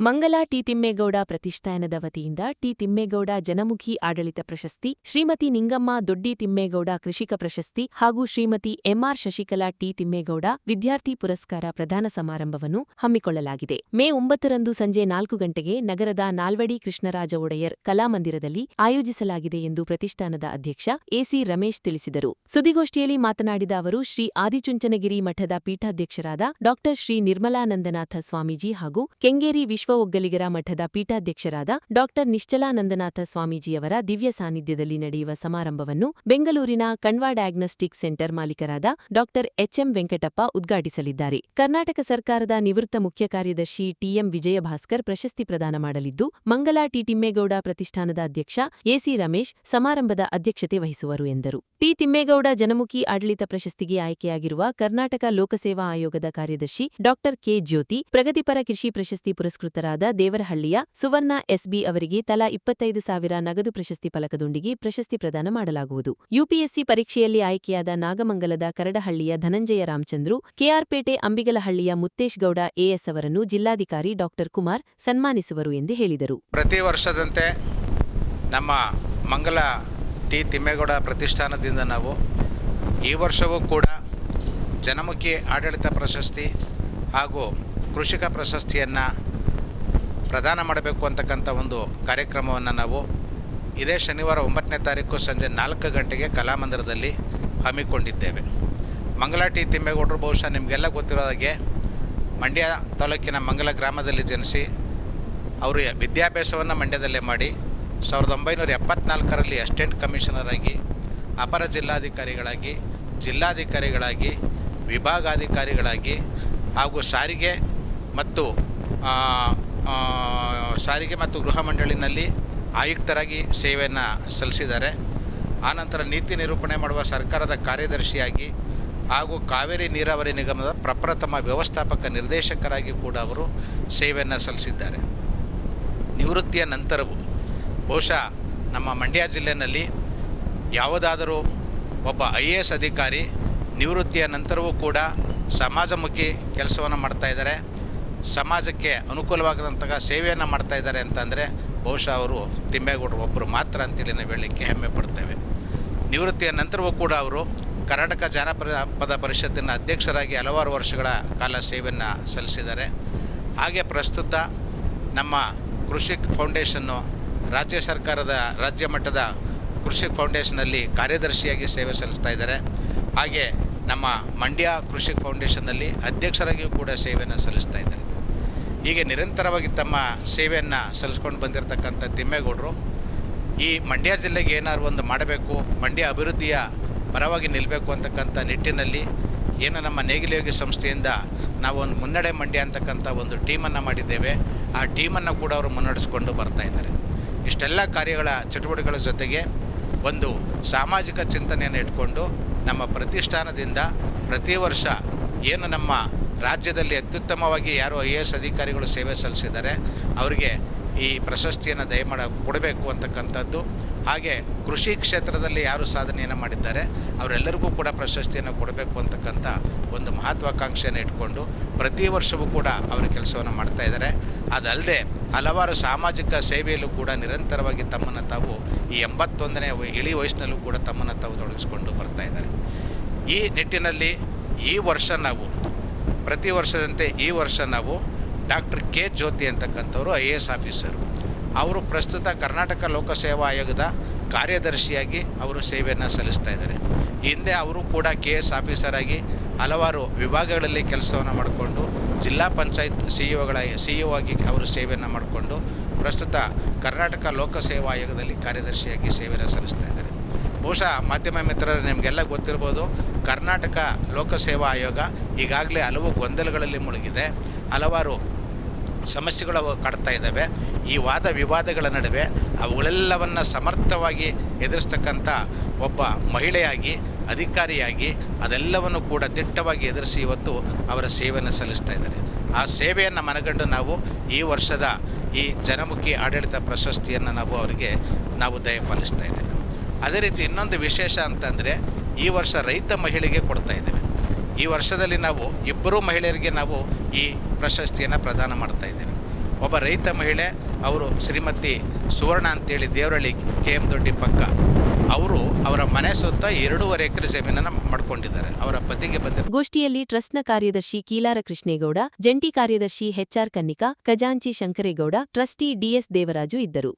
ಮಂಗಲ ಟಿ ತಿಮ್ಮೇಗೌಡ ಪ್ರತಿಷ್ಠಾನದ ವತಿಯಿಂದ ಟಿ ತಿಮ್ಮೇಗೌಡ ಜನಮುಖಿ ಆಡಳಿತ ಪ್ರಶಸ್ತಿ, ಶ್ರೀಮತಿ ನಿಂಗಮ್ಮ ದೊಡ್ಡಿ ತಿಮ್ಮೇಗೌಡ ಕೃಷಿಕ ಪ್ರಶಸ್ತಿ ಹಾಗೂ ಶ್ರೀಮತಿ ಎಂಆರ್ ಶಶಿಕಲಾ ಟಿ ತಿಮ್ಮೇಗೌಡ ವಿದ್ಯಾರ್ಥಿ ಪುರಸ್ಕಾರ ಪ್ರದಾನ ಸಮಾರಂಭವನ್ನು ಹಮ್ಮಿಕೊಳ್ಳಲಾಗಿದೆ. ಮೇ 9ರಂದು ಸಂಜೆ 4 ಗಂಟೆಗೆ ನಗರದ ನಾಲ್ವಡಿ ಕೃಷ್ಣರಾಜ ಒಡೆಯರ್ ಕಲಾಮಂದಿರದಲ್ಲಿ ಆಯೋಜಿಸಲಾಗಿದೆ ಎಂದು ಪ್ರತಿಷ್ಠಾನದ ಅಧ್ಯಕ್ಷ ಎಸಿ ರಮೇಶ್ ತಿಳಿಸಿದರು. ಸುದ್ದಿಗೋಷ್ಠಿಯಲ್ಲಿ ಮಾತನಾಡಿದ ಅವರು, ಶ್ರೀ ಆದಿಚುಂಚನಗಿರಿ ಮಠದ ಪೀಠಾಧ್ಯಕ್ಷರಾದ ಡಾ ಶ್ರೀ ನಿರ್ಮಲಾನಂದನಾಥ ಸ್ವಾಮೀಜಿ ಹಾಗೂ ಕೆಂಗೇರಿ ವಿಶ್ವ ಒಗ್ಗಲಿಗರ ಮಠದ ಪೀಠಾಧ್ಯಕ್ಷರಾದ ಡಾ ನಿಶ್ಚಲಾನಂದನಾಥ ಸ್ವಾಮೀಜಿಯವರ ದಿವ್ಯ ಸಾನ್ನಿಧ್ಯದಲ್ಲಿ ನಡೆಯುವ ಸಮಾರಂಭವನ್ನು ಬೆಂಗಳೂರಿನ ಕಣ್ವ ಡಯಾಗ್ನೋಸ್ಟಿಕ್ ಸೆಂಟರ್ ಮಾಲೀಕರಾದ ಡಾ ಎಚ್ಎಂ ವೆಂಕಟಪ್ಪ ಉದ್ಘಾಟಿಸಲಿದ್ದಾರೆ. ಕರ್ನಾಟಕ ಸರ್ಕಾರದ ನಿವೃತ್ತ ಮುಖ್ಯ ಕಾರ್ಯದರ್ಶಿ ಟಿಎಂ ವಿಜಯಭಾಸ್ಕರ್ ಪ್ರಶಸ್ತಿ ಪ್ರದಾನ ಮಾಡಲಿದ್ದು, ಮಂಗಲ ಟಿ ತಿಮ್ಮೇಗೌಡ ಪ್ರತಿಷ್ಠಾನದ ಅಧ್ಯಕ್ಷ ಎಸಿ ರಮೇಶ್ ಸಮಾರಂಭದ ಅಧ್ಯಕ್ಷತೆ ವಹಿಸುವರು ಎಂದರು. ಟಿ ತಿಮ್ಮೇಗೌಡ ಜನಮುಖಿ ಆಡಳಿತ ಪ್ರಶಸ್ತಿಗೆ ಆಯ್ಕೆಯಾಗಿರುವ ಕರ್ನಾಟಕ ಲೋಕಸೇವಾ ಆಯೋಗದ ಕಾರ್ಯದರ್ಶಿ ಡಾ ಕೆ ಜ್ಯೋತಿ, ಪ್ರಗತಿಪರ ಕೃಷಿ ಪ್ರಶಸ್ತಿ ಪುರಸ್ಕೃತರಾದ ದೇವರಹಳ್ಳಿಯ ಸುವರ್ಣ ಎಸ್ಬಿ ಅವರಿಗೆ ತಲಾ 25,000 ನಗದು ಪ್ರಶಸ್ತಿ ಫಲಕದೊಂದಿಗೆ ಪ್ರಶಸ್ತಿ ಪ್ರದಾನ ಮಾಡಲಾಗುವುದು. ಯುಪಿಎಸ್ಸಿ ಪರೀಕ್ಷೆಯಲ್ಲಿ ಆಯ್ಕೆಯಾದ ನಾಗಮಂಗಲದ ಕರಡಹಳ್ಳಿಯ ಧನಂಜಯ ರಾಮಚಂದ್ರು, ಕೆಆರ್ಪೇಟೆ ಅಂಬಿಗಲಹಳ್ಳಿಯ ಮುತ್ತೇಶ್ ಗೌಡ ಎಎಸ್ ಅವರನ್ನು ಜಿಲ್ಲಾಧಿಕಾರಿ ಡಾ ಕುಮಾರ್ ಸನ್ಮಾನಿಸುವರು ಎಂದು ಹೇಳಿದರು. ಪ್ರತಿ ವರ್ಷದಂತೆ ನಮ್ಮ ಮಂಗಲ ಟಿ ತಿಮ್ಮೇಗೌಡ ಪ್ರತಿಷ್ಠಾನದಿಂದ ನಾವು ಈ ವರ್ಷವೂ ಕೂಡ ಜನಮುಖಿ ಆಡಳಿತ ಪ್ರಶಸ್ತಿ ಹಾಗೂ ಕೃಷಿಕ ಪ್ರಶಸ್ತಿಯನ್ನು ಪ್ರದಾನ ಮಾಡಬೇಕು ಅಂತಕ್ಕಂಥ ಒಂದು ಕಾರ್ಯಕ್ರಮವನ್ನು ನಾವು ಇದೇ ಶನಿವಾರ 9ನೇ ತಾರೀಕು ಸಂಜೆ 4 ಗಂಟೆಗೆ ಕಲಾಮಂದಿರದಲ್ಲಿ ಹಮ್ಮಿಕೊಂಡಿದ್ದೇವೆ. ಮಂಗಲ ಟಿ ತಿಮ್ಮೇಗೌಡರು ಬಹುಶಃ ನಿಮಗೆಲ್ಲ ಗೊತ್ತಿರೋ ಹಾಗೆ ಮಂಡ್ಯ ತಾಲೂಕಿನ ಮಂಗಲ ಗ್ರಾಮದಲ್ಲಿ ಜನಿಸಿ ಅವರು ವಿದ್ಯಾಭ್ಯಾಸವನ್ನು ಮಂಡ್ಯದಲ್ಲೇ ಮಾಡಿ 1974ರಲ್ಲಿ ಅಸಿಸ್ಟೆಂಟ್ ಕಮಿಷನರ್ ಆಗಿ, ಅಪರ ಜಿಲ್ಲಾಧಿಕಾರಿಗಳಾಗಿ, ವಿಭಾಗಾಧಿಕಾರಿಗಳಾಗಿ ಹಾಗೂ ಸಾರಿಗೆ ಮತ್ತು ಗೃಹ ಮಂಡಳಿನಲ್ಲಿ ಆಯುಕ್ತರಾಗಿ ಸೇವೆಯನ್ನು ಸಲ್ಲಿಸಿದ್ದಾರೆ. ಆನಂತರ ನೀತಿ ನಿರೂಪಣೆ ಮಾಡುವ ಸರ್ಕಾರದ ಕಾರ್ಯದರ್ಶಿಯಾಗಿ ಹಾಗೂ ಕಾವೇರಿ ನೀರಾವರಿ ನಿಗಮದ ಪ್ರಪ್ರಥಮ ವ್ಯವಸ್ಥಾಪಕ ನಿರ್ದೇಶಕರಾಗಿ ಕೂಡ ಅವರು ಸೇವೆಯನ್ನು ಸಲ್ಲಿಸಿದ್ದಾರೆ. ನಿವೃತ್ತಿಯ ನಂತರವೂ ಬಹುಶಃ ನಮ್ಮ ಮಂಡ್ಯ ಜಿಲ್ಲೆಯಲ್ಲಿ ಯಾವುದಾದರೂ ಒಬ್ಬ IAS ಅಧಿಕಾರಿ ನಿವೃತ್ತಿಯ ನಂತರವೂ ಕೂಡ ಸಮಾಜಮುಖಿ ಕೆಲಸವನ್ನು ಮಾಡ್ತಾಯಿದ್ದಾರೆ, ಸಮಾಜಕ್ಕೆ ಅನುಕೂಲವಾಗದಂತಹ ಸೇವೆಯನ್ನು ಮಾಡ್ತಾಯಿದ್ದಾರೆ ಅಂತಂದರೆ ಬಹುಶಃ ಅವರು ತಿಮ್ಮೇಗೌಡರು ಒಬ್ಬರು ಮಾತ್ರ ಅಂತೇಳಿ ನಾವು ಹೇಳಲಿಕ್ಕೆ ಹೆಮ್ಮೆ ಪಡ್ತೇವೆ. ನಿವೃತ್ತಿಯ ನಂತರವೂ ಕೂಡ ಅವರು ಕರ್ನಾಟಕ ಜಾನಪದ ಪರಿಷತ್ತಿನ ಅಧ್ಯಕ್ಷರಾಗಿ ಹಲವಾರು ವರ್ಷಗಳ ಕಾಲ ಸೇವೆಯನ್ನು ಸಲ್ಲಿಸಿದ್ದಾರೆ. ಹಾಗೆ ಪ್ರಸ್ತುತ ನಮ್ಮ ಕೃಷಿ ಫೌಂಡೇಶನ್ನು ರಾಜ್ಯ ಸರ್ಕಾರದ ರಾಜ್ಯ ಮಟ್ಟದ ಕೃಷಿ ಫೌಂಡೇಶನಲ್ಲಿ ಕಾರ್ಯದರ್ಶಿಯಾಗಿ ಸೇವೆ ಸಲ್ಲಿಸ್ತಾ ಇದ್ದಾರೆ. ಹಾಗೆ ನಮ್ಮ ಮಂಡ್ಯ ಕೃಷಿ ಫೌಂಡೇಶನ್ನಲ್ಲಿ ಅಧ್ಯಕ್ಷರಾಗಿಯೂ ಕೂಡ ಸೇವೆಯನ್ನು ಸಲ್ಲಿಸ್ತಾ ಇದ್ದಾರೆ. ಹೀಗೆ ನಿರಂತರವಾಗಿ ತಮ್ಮ ಸೇವೆಯನ್ನು ಸಲ್ಲಿಸ್ಕೊಂಡು ಬಂದಿರತಕ್ಕಂಥ ತಿಮ್ಮೇಗೌಡರು ಈ ಮಂಡ್ಯ ಜಿಲ್ಲೆಗೆ ಏನಾದ್ರು ಒಂದು ಮಾಡಬೇಕು, ಮಂಡ್ಯ ಅಭಿವೃದ್ಧಿಯ ಪರವಾಗಿ ನಿಲ್ಲಬೇಕು ಅಂತಕ್ಕಂಥ ನಿಟ್ಟಿನಲ್ಲಿ ಏನು ನಮ್ಮ ನೇಗಿಲಯೋಗಿ ಸಂಸ್ಥೆಯಿಂದ ನಾವು ಒಂದು ಮುನ್ನಡೆ ಮಂಡ್ಯ ಅಂತಕ್ಕಂಥ ಒಂದು ಟೀಮನ್ನು ಮಾಡಿದ್ದೇವೆ. ಆ ಟೀಮನ್ನು ಕೂಡ ಅವರು ಮುನ್ನಡೆಸ್ಕೊಂಡು ಬರ್ತಾ ಇದ್ದಾರೆ. ಇಷ್ಟೆಲ್ಲ ಕಾರ್ಯಗಳ ಚಟುವಟಿಕೆಗಳ ಜೊತೆಗೆ ಒಂದು ಸಾಮಾಜಿಕ ಚಿಂತನೆಯನ್ನು ಇಟ್ಕೊಂಡು ನಮ್ಮ ಪ್ರತಿಷ್ಠಾನದಿಂದ ಪ್ರತಿ ವರ್ಷ ಏನು ನಮ್ಮ ರಾಜ್ಯದಲ್ಲಿ ಅತ್ಯುತ್ತಮವಾಗಿ ಯಾರು IAS ಅಧಿಕಾರಿಗಳು ಸೇವೆ ಸಲ್ಲಿಸಿದ್ದಾರೆ ಅವರಿಗೆ ಈ ಪ್ರಶಸ್ತಿಯನ್ನು ಕೊಡಬೇಕು ಅಂತಕ್ಕಂಥದ್ದು. ಹಾಗೆ ಕೃಷಿ ಕ್ಷೇತ್ರದಲ್ಲಿ ಯಾರು ಸಾಧನೆಯನ್ನು ಮಾಡಿದ್ದಾರೆ ಅವರೆಲ್ಲರಿಗೂ ಕೂಡ ಪ್ರಶಸ್ತಿಯನ್ನು ಕೊಡಬೇಕು ಅಂತಕ್ಕಂಥ ಒಂದು ಮಹತ್ವಾಕಾಂಕ್ಷೆಯನ್ನು ಇಟ್ಕೊಂಡು ಪ್ರತಿ ವರ್ಷವೂ ಕೂಡ ಅವರು ಕೆಲಸವನ್ನು ಮಾಡ್ತಾ ಇದ್ದಾರೆ. ಅದಲ್ಲದೆ ಹಲವಾರು ಸಾಮಾಜಿಕ ಸೇವೆಯಲ್ಲೂ ಕೂಡ ನಿರಂತರವಾಗಿ ತಮ್ಮನ್ನು ತಾವು ಈ 81ನೇ ಇಳಿ ವಯಸ್ಸಿನಲ್ಲೂ ಕೂಡ ತಮ್ಮನ್ನು ತಾವು ತೊಡಗಿಸ್ಕೊಂಡು ಬರ್ತಾ ಇದ್ದಾರೆ. ಈ ನಿಟ್ಟಿನಲ್ಲಿ ಈ ವರ್ಷ ನಾವು ಪ್ರತಿ ವರ್ಷದಂತೆ ಈ ವರ್ಷ ನಾವು ಡಾ ಕೆ ಜ್ಯೋತಿ ಅಂತಕ್ಕಂಥವರು IAS ಆಫೀಸರು. ಅವರು ಪ್ರಸ್ತುತ ಕರ್ನಾಟಕ ಲೋಕಸೇವಾ ಆಯೋಗದ ಕಾರ್ಯದರ್ಶಿಯಾಗಿ ಅವರು ಸೇವೆಯನ್ನು ಸಲ್ಲಿಸ್ತಾ ಇದ್ದಾರೆ. ಹಿಂದೆ ಅವರು ಕೂಡ KS ಆಫೀಸರ್ ಆಗಿ ಹಲವಾರು ವಿಭಾಗಗಳಲ್ಲಿ ಕೆಲಸವನ್ನು ಮಾಡಿಕೊಂಡು ಜಿಲ್ಲಾ ಪಂಚಾಯತ್ CEO ಆಗಿ ಅವರು ಸೇವೆಯನ್ನು ಮಾಡಿಕೊಂಡು ಪ್ರಸ್ತುತ ಕರ್ನಾಟಕ ಲೋಕಸೇವಾ ಆಯೋಗದಲ್ಲಿ ಕಾರ್ಯದರ್ಶಿಯಾಗಿ ಸೇವೆಯನ್ನು ಸಲ್ಲಿಸ್ತಾ ಇದ್ದಾರೆ. ಬಹುಶಃ ಮಾಧ್ಯಮ ಮಿತ್ರರು ನಿಮಗೆಲ್ಲ ಗೊತ್ತಿರ್ಬೋದು, ಕರ್ನಾಟಕ ಲೋಕಸೇವಾ ಆಯೋಗ ಈಗಾಗಲೇ ಹಲವು ಗೊಂದಲಗಳಲ್ಲಿ ಮುಳುಗಿದೆ, ಹಲವಾರು ಸಮಸ್ಯೆಗಳು ಕಾಡ್ತಾ ಇದ್ದಾವೆ. ಈ ವಾದ ವಿವಾದಗಳ ನಡುವೆ ಅವುಗಳೆಲ್ಲವನ್ನು ಸಮರ್ಥವಾಗಿ ಎದುರಿಸ್ತಕ್ಕಂಥ ಒಬ್ಬ ಮಹಿಳೆಯಾಗಿ, ಅಧಿಕಾರಿಯಾಗಿ ಅದೆಲ್ಲವನ್ನು ಕೂಡ ದಿಟ್ಟವಾಗಿ ಎದುರಿಸಿ ಇವತ್ತು ಅವರ ಸೇವೆಯನ್ನು ಸಲ್ಲಿಸ್ತಾ ಇದ್ದಾರೆ. ಆ ಸೇವೆಯನ್ನು ಮನಗಂಡು ನಾವು ಈ ವರ್ಷದ ಈ ಜನಮುಖಿ ಆಡಳಿತ ಪ್ರಶಸ್ತಿಯನ್ನು ನಾವು ದಯಪಾಲಿಸ್ತಾ ಇದ್ದೇವೆ. ಅದೇ ರೀತಿ ಇನ್ನೊಂದು ವಿಶೇಷ ಅಂತಂದರೆ ಈ ವರ್ಷ ರೈತ ಮಹಿಳೆಗೆ ಕೊಡ್ತಾ ಇದ್ದೇವೆ. ಈ ವರ್ಷದಲ್ಲಿ ನಾವು 2 ಮಹಿಳೆಯರಿಗೆ ನಾವು ಈ ಪ್ರಶಸ್ತಿಯನ್ನು ಪ್ರದಾನ ಮಾಡ್ತಾ ಇದ್ದೇವೆ. ಒಬ್ಬ ರೈತ ಮಹಿಳೆ, ಅವರು ಶ್ರೀಮತಿ ಸುವರ್ಣ ಅಂತೇಳಿ ದೇವರಳ್ಳಿ KM ದೊಡ್ಡಿ ಪಕ್ಕ, ಅವರು ಅವರ ಮನೆ ಸುತ್ತ 2.5 ಎಕರೆ ಜಮೀನನ್ನು ಮಾಡ್ಕೊಂಡಿದ್ದಾರೆ. ಅವರ ಪತಿಗೆ ಬಂದಿರೋ ಗೋಷ್ಠಿಯಲ್ಲಿ ಟ್ರಸ್ಟ್ನ ಕಾರ್ಯದರ್ಶಿ ಕೀಲಾರ ಕೃಷ್ಣೇಗೌಡ, ಜಂಟಿ ಕಾರ್ಯದರ್ಶಿ HR ಕನ್ನಿಕಾ, ಖಜಾಂಚಿ ಶಂಕರೇಗೌಡ, ಟ್ರಸ್ಟಿ DS ದೇವರಾಜು ಇದ್ದರು.